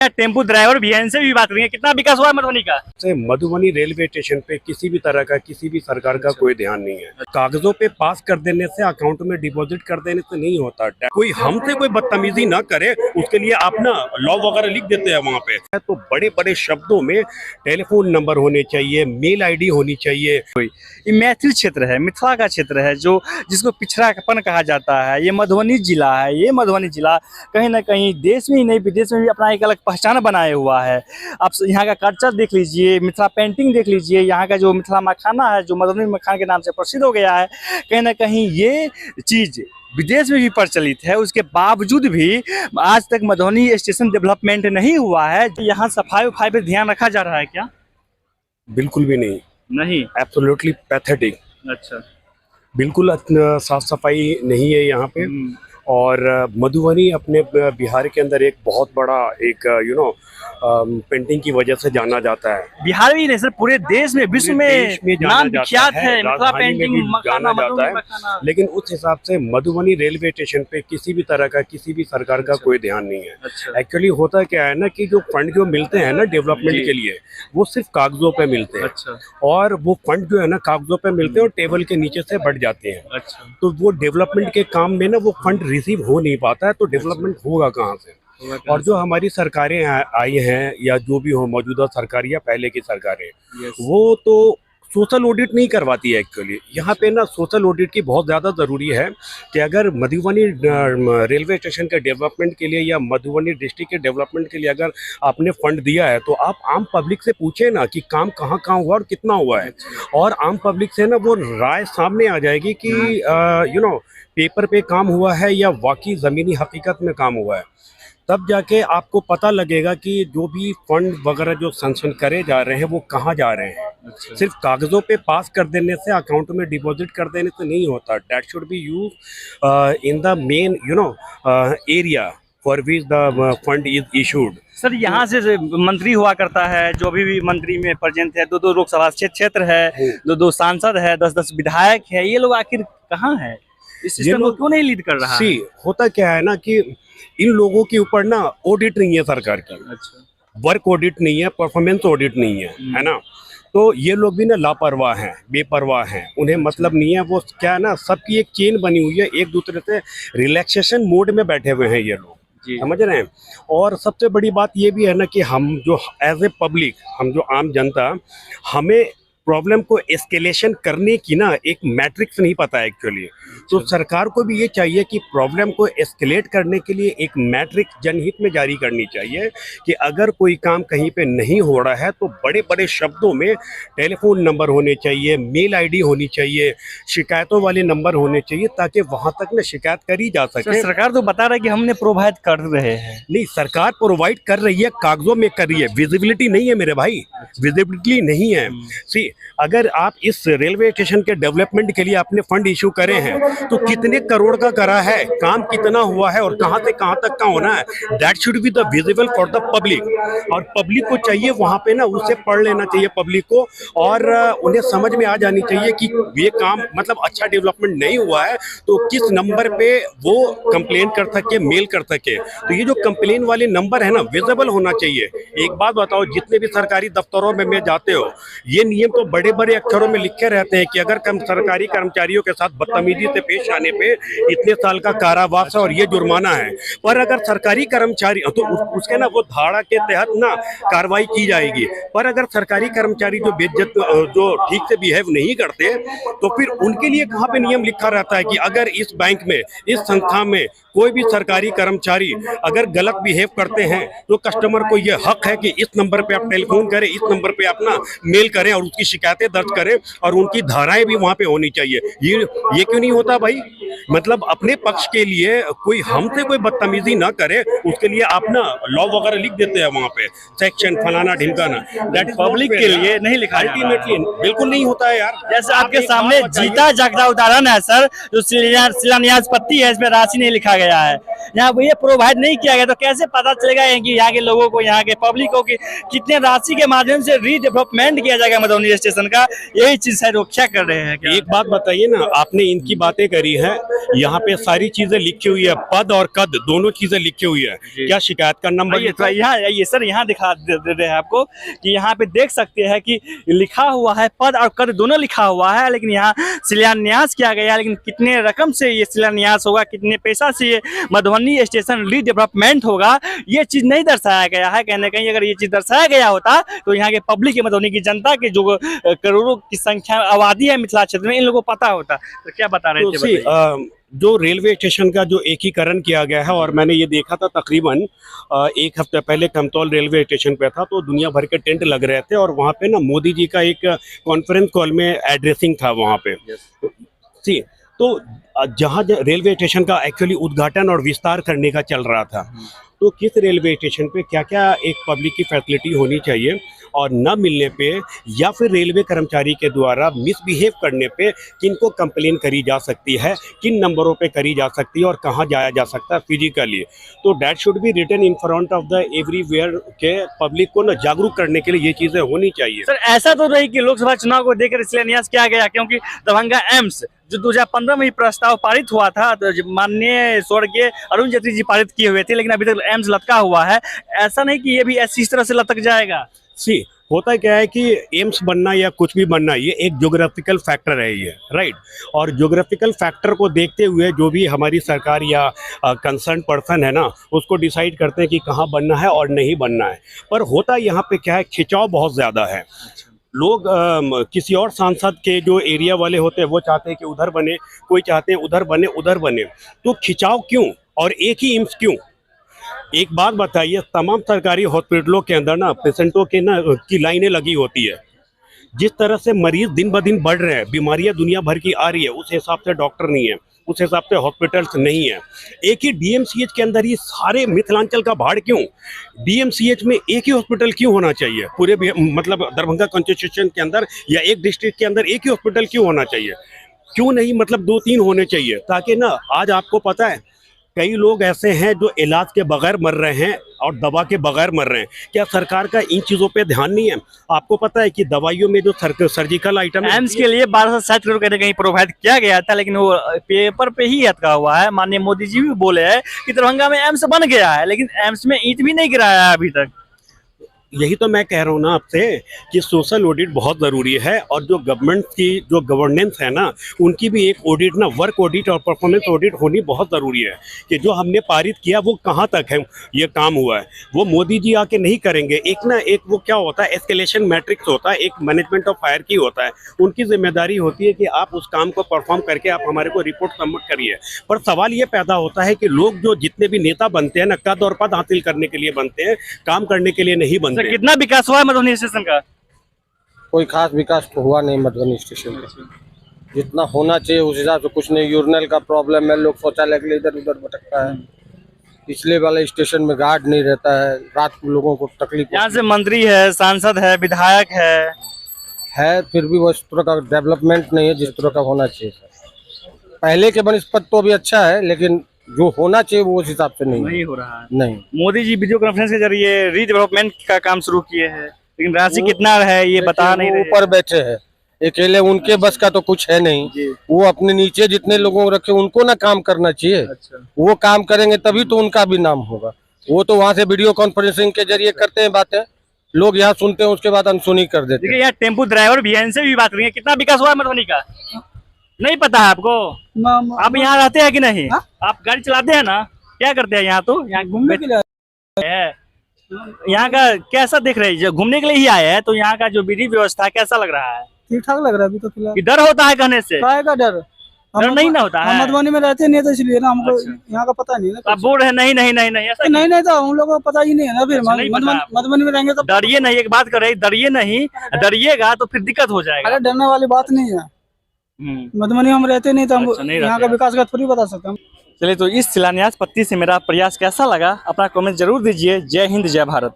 Tempo driver भी है, इनसे भी बात करेंगे। कितना विकास हुआ है मधुबनी का? मधुबनी रेलवे स्टेशन पे किसी भी तरह का किसी भी सरकार का कोई ध्यान नहीं है। कागजों पे पास कर देने से, अकाउंट में डिपॉजिट कर देने से नहीं होता। कोई हमसे कोई बदतमीजी ना करे, उसके लिए आप ना लॉ वगैरह लिख देते हैं वहाँ पे। तो बड़े बड़े शब्दों में टेलीफोन नंबर होने चाहिए, मेल आईडी होनी चाहिए। ये मैथिल क्षेत्र है, मिथिला का क्षेत्र है, जो जिसको पिछड़ापन कहा जाता है। ये मधुबनी जिला है। ये मधुबनी जिला कहीं ना कहीं देश में ही नहीं विदेश में भी अपना एक अलग पहचान बनाए हुआ है। आप यहाँ का कल्चर देख लीजिए, मिथिला पेंटिंग देख लीजिए, यहाँ का जो मिथिला मखाना है, जो मधुबनी मखाना के नाम से प्रसिद्ध हो गया है। कहीं ना कहीं ये चीज़ विदेश में भी प्रचलित है। उसके बावजूद भी आज तक मधुबनी स्टेशन डेवलपमेंट नहीं हुआ है। यहाँ सफाई उफाई पे ध्यान रखा जा रहा है क्या? बिल्कुल भी नहीं। नहीं, एब्सोल्युटली पैथेटिक। अच्छा, बिल्कुल साफ सफाई नहीं है यहाँ पे। और मधुबनी अपने बिहार के अंदर एक बहुत बड़ा एक पेंटिंग की वजह से जाना जाता है। बिहार भी नहीं सर, पूरे देश में, विश्व में नाम विख्यात है मिथिला पेंटिंग, जाना जाता है। लेकिन उस हिसाब से मधुबनी रेलवे स्टेशन पे किसी भी तरह का किसी भी सरकार का कोई ध्यान नहीं है। एक्चुअली होता क्या है ना कि जो फंड जो मिलते हैं ना डेवलपमेंट के लिए, वो सिर्फ कागजों पे मिलते हैं। और वो फंड जो है ना कागजों पे मिलते हैं और टेबल के नीचे से बढ़ जाते हैं। तो वो डेवलपमेंट के काम में ना वो फंड रिसीव हो नहीं पाता है, तो डेवलपमेंट होगा कहाँ से? और जो हमारी सरकारें आई हैं या जो भी हो, मौजूदा सरकार या पहले की सरकारें, वो तो सोशल ऑडिट नहीं करवाती है। एक्चुअली यहाँ पे ना सोशल ऑडिट की बहुत ज़्यादा ज़रूरी है कि अगर मधुबनी रेलवे स्टेशन के डेवलपमेंट के लिए या मधुबनी डिस्ट्रिक्ट के डेवलपमेंट के लिए अगर आपने फंड दिया है, तो आप आम पब्लिक से पूछे ना कि काम कहाँ कहाँ हुआ और कितना हुआ है। और आम पब्लिक से ना वो राय सामने आ जाएगी कि पेपर पे काम हुआ है या वाकई ज़मीनी हकीकत में काम हुआ है। तब जाके आपको पता लगेगा कि जो भी फंड वगैरह जो सैंक्शन करे जा रहे हैं वो कहाँ जा रहे हैं। सिर्फ कागजों पे पास कर देने से, अकाउंट में डिपॉजिट कर देने से नहीं होता। That should B use in the main area for which the fund is issued. Sir यहाँ से मंत्री हुआ करता है, जो भी मंत्री में प्रेजेंट है, 2-2 लोकसभा क्षेत्र है, 2-2 सांसद है, 10-10 विधायक है। ये लोग आखिर कहाँ है? इस सिस्टम को क्यों नहीं लीड कर रहा है? होता क्या है ना कि इन लोगों के ऊपर ना ऑडिट नहीं है सरकार की। वर्क ऑडिट नहीं है, परफॉर्मेंस ऑडिट नहीं है, है ना। तो ये लोग भी ना लापरवाह हैं, बेपरवाह हैं। उन्हें मतलब नहीं है। वो क्या है ना, सबकी एक चेन बनी हुई है, एक दूसरे से रिलैक्सेशन मोड में बैठे हुए हैं ये लोग, समझ रहे हैं। और सबसे बड़ी बात ये भी है ना कि हम जो एज ए पब्लिक, हम जो आम जनता, हमें प्रॉब्लम को एस्केलेशन करने की ना एक मैट्रिक्स नहीं पता है एक्चुअली। तो सरकार को भी ये चाहिए कि प्रॉब्लम को एस्केलेट करने के लिए एक मैट्रिक्स जनहित में जारी करनी चाहिए कि अगर कोई काम कहीं पे नहीं हो रहा है तो बड़े बड़े शब्दों में टेलीफोन नंबर होने चाहिए, मेल आईडी होनी चाहिए, शिकायतों वाले नंबर होने चाहिए, ताकि वहाँ तक ना शिकायत करी जा सके। सरकार तो बता रहा है कि हमने प्रोवाइड कर रहे हैं। नहीं, सरकार प्रोवाइड कर रही है, कागजों में कर रही है, विजिबिलिटी नहीं है मेरे भाई, विजिबिलिटी नहीं है। सी, अगर आप इस रेलवे स्टेशन के डेवलपमेंट के लिए आपने फंड इशू करे हैं, तो कितने करोड़ का करा है, काम कितना हुआ है और कहां से कहां तक का होना है, that should be the visible for the public. और पब्लिक को चाहिए वहां पे ना उसे पढ़ लेना चाहिए पब्लिक को, और उन्हें समझ में आ जानी चाहिए कि ये काम मतलब अच्छा डेवलपमेंट नहीं हुआ है तो किस नंबर पे वो कंप्लेन कर सके, मेल कर सके। तो ये जो कंप्लेन वाले नंबर है ना, विजिबल होना चाहिए। एक बात बताओ, जितने भी सरकारी दफ्तरों में जाते हो, ये नियम तो बड़े बड़े अक्षरों में लिखे रहते हैं कि अगर सरकारी कर्मचारियों के साथ बदतमीजी से पेश आने पे इतने साल का कारावास है और ये जुर्माना है। पर अगर सरकारी कर्मचारी तो उसके ना वो धारा के तहत ना कार्रवाई की जाएगी। पर अगर सरकारी कर्मचारी जो बेइज्जत, जो ठीक से बिहेव नहीं करते, तो फिर उनके लिए कहाँ पे नियम लिखा रहता है कि अगर इस बैंक में, इस संस्था में कोई भी सरकारी कर्मचारी अगर गलत बिहेव करते हैं तो कस्टमर को ये हक है कि इस नंबर पे आप टेलीफोन करें, इस नंबर पे अपना मेल करें और उसकी शिकायतें दर्ज करें, और उनकी धाराएं भी वहाँ पे होनी चाहिए। ये क्यों नहीं होता भाई? मतलब अपने पक्ष के लिए कोई हमसे कोई बदतमीजी ना करे, उसके लिए आप ना लॉ वगैरह लिख देते हैं वहाँ पे, सेक्शन फलाना ढिमकाना। दैट पब्लिक के लिए नहीं लिखा, अल्टीमेटली बिल्कुल नहीं होता है यार। जैसे आपके सामने जीता जागता उदाहरण है सर, जो शिलान्यास पत्ती है, इसमें राशि नहीं लिखा गया है, यहाँ ये प्रोवाइड नहीं किया गया, तो कैसे पता चलेगा कि यहाँ के लोगों को, यहाँ के पब्लिक को कि कितने राशि के माध्यम से रीडेवलपमेंट किया जाएगा मधुबनी स्टेशन का, यही चीज शायद वो क्या कर रहे हैं क्या? एक बात बताइए ना, आपने इनकी बातें करी है, यहाँ पे सारी चीजें लिखी हुई है, पद और कद दोनों चीजें लिखी हुई है। क्या शिकायत का नंबर आइए थोड़ा यहाँ आइए सर, यहाँ दिखा दे रहे हैं आपको कि यहाँ पे देख सकते हैं कि लिखा हुआ है, पद और कद दोनों लिखा हुआ है, लेकिन यहाँ शिलान्यास किया गया है। लेकिन कितने रकम से ये शिलान्यास होगा, कितने पैसा से ये मधुबनी स्टेशन रीडेवलपमेंट होगा, ये चीज नहीं दर्शाया गया है। कहीं ना कहीं अगर ये चीज दर्शाया गया होता तो यहाँ के पब्लिक, मधुबनी की जनता के जो करोड़ों की संख्या आबादी है मिथिला क्षेत्र में, इन लोगों को पता होता। तो क्या बता रहे थे बताइए? जो रेलवे स्टेशन का जो एकीकरण किया गया है, और मैंने ये देखा था तकरीबन एक हफ्ते पहले कमतौल रेलवे स्टेशन पे था, तो दुनिया भर के टेंट लग रहे थे और वहाँ पे ना मोदी जी का एक कॉन्फ्रेंस कॉल में एड्रेसिंग था वहाँ पे। सी तो जहाँ रेलवे स्टेशन का एक्चुअली उद्घाटन और विस्तार करने का चल रहा था, तो किस रेलवे स्टेशन पे क्या क्या एक पब्लिक की फैसिलिटी होनी चाहिए, और न मिलने पे या फिर रेलवे कर्मचारी के द्वारा मिसबिहेव करने पे किनको कंप्लेन करी जा सकती है, किन नंबरों पे करी जा सकती है और कहाँ जाया जा सकता है फिजिकली, तो that should be written in front of the everywhere के पब्लिक को ना जागरूक करने के लिए ये चीज़ें होनी चाहिए। सर ऐसा तो नहीं कि लोकसभा चुनाव को देखकर शिलान्यास किया गया, क्योंकि दरभंगा एम्स जो 2015 में ही प्रस्ताव पारित हुआ था, तो माननीय स्वर्गीय अरुण जेटली जी पारित किए हुए थे, लेकिन अभी तक एम्स लटका हुआ है। ऐसा नहीं कि ये भी इस तरह से लटक जाएगा। सी होता क्या है कि एम्स बनना या कुछ भी बनना, ये एक ज्योग्राफिकल फैक्टर है ये, राइट। और ज्योग्राफिकल फैक्टर को देखते हुए जो भी हमारी सरकार या कंसर्न पर्सन है ना, उसको डिसाइड करते हैं कि कहाँ बनना है और नहीं बनना है। पर होता यहाँ पे क्या है, खिंचाव बहुत ज़्यादा है। लोग किसी और सांसद के जो एरिया वाले होते हैं वो चाहते हैं कि उधर बने, कोई चाहते हैं उधर बने, तो खिंचाव क्यों और एक ही एम्स क्यों? एक बात बताइए, तमाम सरकारी हॉस्पिटलों के अंदर ना पेशेंटों के ना की लाइनें लगी होती है। जिस तरह से मरीज दिन ब दिन बढ़ रहे हैं, बीमारियां दुनिया भर की आ रही है, उस हिसाब से डॉक्टर नहीं है, उस हिसाब से हॉस्पिटल्स नहीं है। एक ही डीएमसीएच के अंदर ये सारे मिथिलांचल का भाड़ क्यों? डीएमसीएच में एक ही हॉस्पिटल क्यों होना चाहिए? पूरे मतलब दरभंगा कॉन्स्टिट्यूशन के अंदर या एक डिस्ट्रिक्ट के अंदर एक ही हॉस्पिटल क्यों होना चाहिए? क्यों नहीं मतलब 2-3 होने चाहिए, ताकि ना आज आपको पता है कई लोग ऐसे हैं जो इलाज के बगैर मर रहे हैं और दवा के बगैर मर रहे हैं। क्या सरकार का इन चीज़ों पे ध्यान नहीं है? आपको पता है कि दवाइयों में जो सर्जिकल आइटम एम्स के लिए 1260 करोड़ कहीं कहीं प्रोवाइड किया गया था, लेकिन वो पेपर पे ही अटका हुआ है। माननीय मोदी जी भी बोले हैं कि दरभंगा में एम्स बन गया है, लेकिन एम्स में ईंट भी नहीं गिराया है अभी तक। यही तो मैं कह रहा हूँ ना आपसे कि सोशल ऑडिट बहुत ज़रूरी है, और जो गवर्नमेंट की जो गवर्नेंस है ना, उनकी भी एक ऑडिट ना, वर्क ऑडिट और परफॉर्मेंस ऑडिट होनी बहुत ज़रूरी है कि जो हमने पारित किया वो कहाँ तक है, ये काम हुआ है। वो मोदी जी आके नहीं करेंगे। एक ना एक वो क्या होता है, एस्केलेशन मैट्रिक्स होता है, एक मैनेजमेंट ऑफ फायर की होता है, उनकी जिम्मेदारी होती है कि आप उस काम को परफॉर्म करके आप हमारे को रिपोर्ट सबमिट करिए। पर सवाल ये पैदा होता है कि लोग जो जितने भी नेता बनते हैं ना, कद और पद हासिल करने के लिए बनते हैं, काम करने के लिए नहीं बनते। कितना विकास हुआ है मधुबनी स्टेशन का? कोई खास विकास तो हुआ नहीं मधुबनी स्टेशन का, जितना होना चाहिए उस हिसाब से कुछ नहीं। यूरिनल का प्रॉब्लम है, लोग शौचालय के लिए इधर उधर भटकता है। पिछले वाले स्टेशन में गार्ड नहीं रहता है, रात को लोगों को तकलीफ। यहाँ से मंत्री है, सांसद है, विधायक है, फिर भी वो इस तरह का डेवलपमेंट नहीं है जिस तरह का होना चाहिए सर। पहले के बनस्पत तो अभी अच्छा है, लेकिन जो होना चाहिए वो उस हिसाब से नहीं हो रहा है। नहीं। मोदी जी वीडियो कॉन्फ्रेंस के जरिए रीडेवलपमेंट का काम शुरू किए हैं, लेकिन राशि कितना है ये बता नहीं रहे। ऊपर बैठे हैं, अकेले उनके बस का तो कुछ है नहीं। वो अपने नीचे जितने लोगों को रखे उनको ना काम करना चाहिए। अच्छा। वो काम करेंगे तभी तो उनका भी नाम होगा। वो तो वहाँ से वीडियो कॉन्फ्रेंसिंग के जरिए करते हैं बातें, लोग यहाँ सुनते हैं, उसके बाद अनसुनी कर देते हैं। देखिए यहाँ टेम्पो ड्राइवर भी है, इनसे भी बात करेंगे। कितना विकास हुआ है मधुबनी का? नहीं पता है आपको? आप यहाँ रहते हैं कि नहीं? आप गाड़ी चलाते हैं ना? क्या करते हैं यहाँ? तो यहाँ घूमने के लिए है। यहाँ का कैसा देख रहे हैं? घूमने के लिए ही आए हैं, तो यहाँ का जो विधि व्यवस्था कैसा लग रहा है? ठीक ठाक लग रहा है अभी तो फिलहाल। डर होता है कहने से? काय का डर? डर नहीं ना होता है? हम मधुबनी में रहते नहीं है तो इसलिए ना हमको अच्छा। यहाँ का पता नहीं ना। आप बोल रहे हैं नहीं नहीं नहीं नहीं, ऐसा नहीं तो हम लोगों को पता ही नहीं है ना। फिर अच्छा, नहीं पता आपको। मधुबनी में रहेंगे तो डरिए नहीं। एक बात कर रहे, डरिए नहीं, डरिएगा तो फिर दिक्कत हो जाएगा। अरे डरने वाली बात नहीं है। मधुबनी हम रहते नहीं तो हम अच्छा, नहीं यहाँ रहते का विकास का थोड़ी बता सकते हम। चलिए, तो इस शिलान्यास पत्ती से मेरा प्रयास कैसा लगा अपना कमेंट जरूर दीजिए। जय हिंद, जय भारत।